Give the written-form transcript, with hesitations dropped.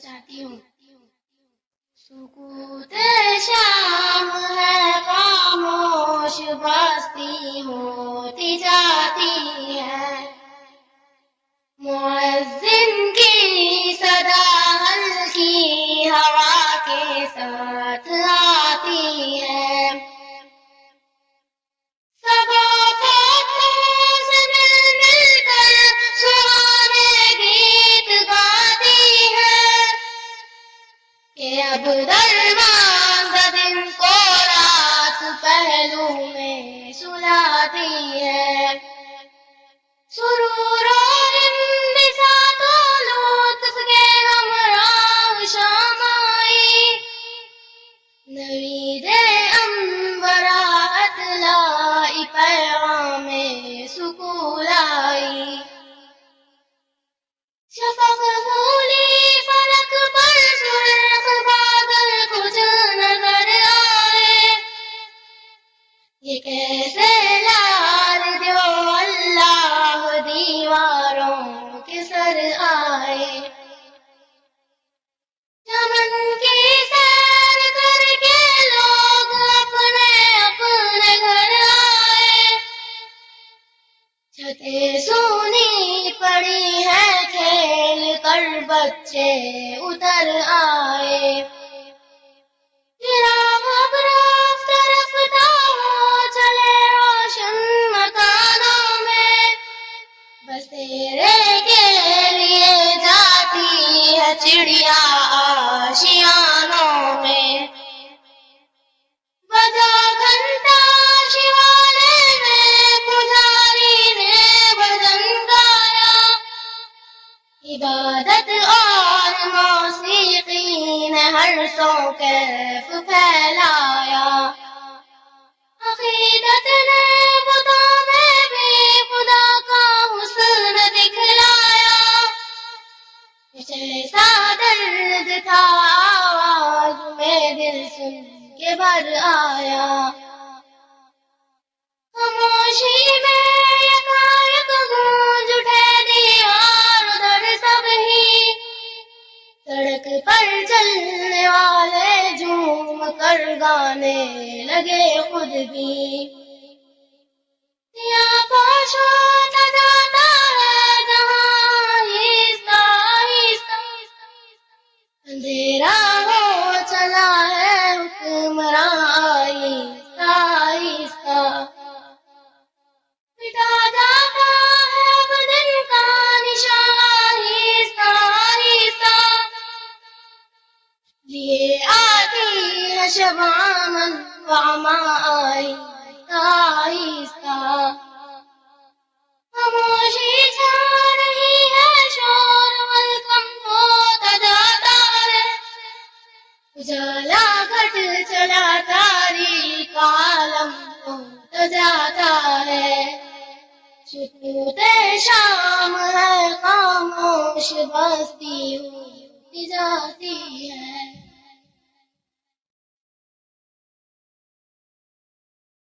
چاہتی ہوں. سکوت شام ہے خاموش بستی ہوتی جاتی ہے. مؤذن کی صدا ہلکی ہوا کے ساتھ آتی ہے. صبا کو تیز مل مل کر سہانے گیت گاتی ہے کہ اب دروازہ دن کو رات پہلو میں سلاتی ہے. سرور و انبساط و لطف کے ہمراہ شام آئی. نوید انورات لائی پیغام سکون لائی. شفق پھولی فلک پر سرخ بادل کچھ نظر آئے. یہ کیسے لال جو اللہ دیواروں کے سر آئے. چمن کی سیر کر کے لوگ اپنے اپنے گھر آئے. چھتیں سونی پڑی ہے کھیل کر بچے اتر آئے. چراغ اب رفتہ رفتہ ہو چلے روشن مکانوں میں. بسیرے کے لیے جاتی ہے چڑیا آشیانوں میں. بجا گھنٹا شیوالے میں پجاری نے بھجن گایا. عبادت اور موسیقی نے ہر سو کیف پھیلایا. عقیدت نے بتوں میں بھی خدا کا حسن دکھلایا. جیسا درد تھا آواز میں دل سن کے بھر آیا. خاموشی میں یکایک گونج اٹھے دیوار در سب ہی. سڑک پر چلنے والے جھوم کر گانے لگے خود بھی. سیاہ پوش ہوتا جاتا ہے جہاں آہستہ آہستہ. اندھیرا ہو چلا ہے حکمراں آہستہ آہستہ. مٹا جاتا ہے اب دن کا نشان آہستہ آہستہ. لیے آتی ہے شبان وعما آہستہ آہستہ. خاموشی چھا رہی ہے شور ملکم ہوتا جاتا ہے. اجالا گھٹ چلا تاریک عالم ہوتا جاتا ہے. سکوت شام ہے خاموش بستی ہوتی جاتی ہے.